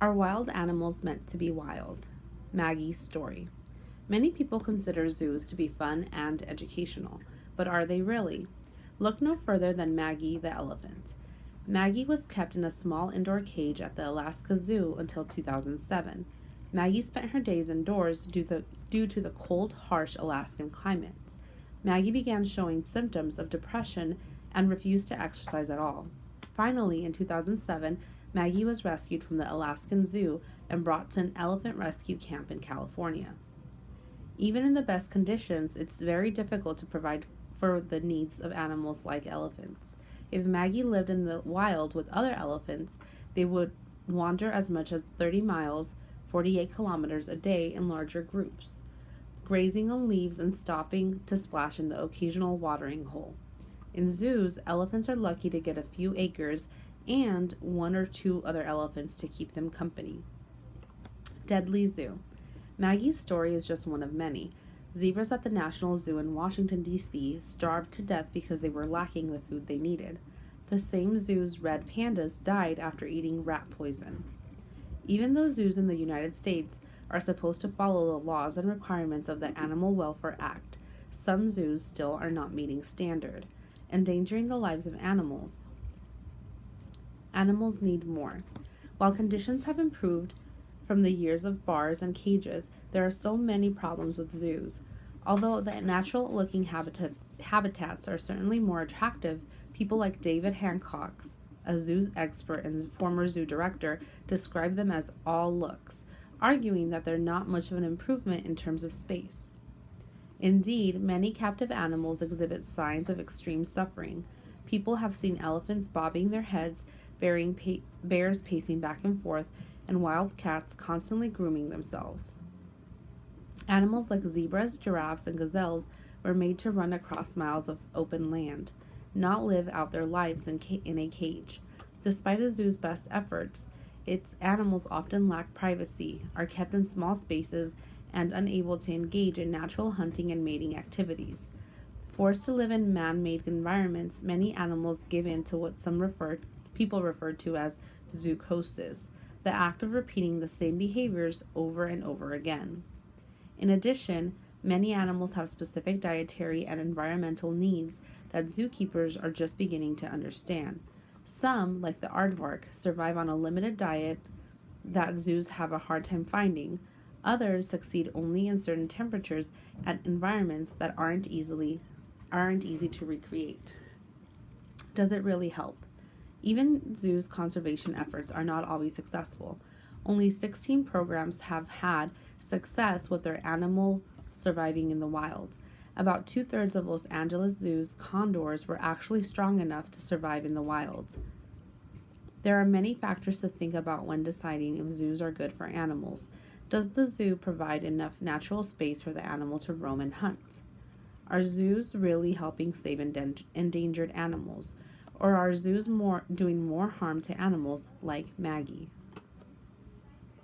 Are wild animals meant to be wild? Maggie's story. Many people consider zoos to be fun and educational, but are they really? Look no further than Maggie the elephant. Maggie was kept in a small indoor cage at the Alaska Zoo until 2007. Maggie spent her days indoors due to the cold, harsh Alaskan climate. Maggie began showing symptoms of depression and refused to exercise at all. Finally, in 2007, Maggie was rescued from the Alaskan Zoo and brought to an elephant rescue camp in California. Even in the best conditions, it's very difficult to provide for the needs of animals like elephants. If Maggie lived in the wild with other elephants, they would wander as much as 30 miles, 48 kilometers a day in larger groups, grazing on leaves and stopping to splash in the occasional watering hole. In zoos, elephants are lucky to get a few acres and one or two other elephants to keep them company. Deadly Zoo. Maggie's story is just one of many. Zebras at the National Zoo in Washington, D.C. starved to death because they were lacking the food they needed. The same zoo's red pandas died after eating rat poison. Even though zoos in the United States are supposed to follow the laws and requirements of the Animal Welfare Act, some zoos still are not meeting standard, endangering the lives of animals. Animals need more. While conditions have improved from the years of bars and cages, there are still many problems with zoos. Although the natural looking habitats are certainly more attractive, people like David Hancock, a zoo expert and former zoo director, describe them as all looks, arguing that they're not much of an improvement in terms of space. Indeed, many captive animals exhibit signs of extreme suffering. People have seen elephants bobbing their heads, bears pacing back and forth, and wild cats constantly grooming themselves. Animals like zebras, giraffes, and gazelles were made to run across miles of open land, not live out their lives in a cage. Despite a zoo's best efforts, its animals often lack privacy, are kept in small spaces, and unable to engage in natural hunting and mating activities. Forced to live in man-made environments, many animals give in to what people refer to as zoochosis, the act of repeating the same behaviors over and over again. In addition, many animals have specific dietary and environmental needs that zookeepers are just beginning to understand. Some, like the aardvark, survive on a limited diet that zoos have a hard time finding. Others succeed only in certain temperatures and environments that aren't easy to recreate. Does it really help? Even zoos' conservation efforts are not always successful. Only 16 programs have had success with their animal surviving in the wild. About two-thirds of Los Angeles Zoo's condors were actually strong enough to survive in the wild. There are many factors to think about when deciding if zoos are good for animals. Does the zoo provide enough natural space for the animal to roam and hunt? Are zoos really helping save endangered animals? Or are zoos doing more harm to animals like Maggie?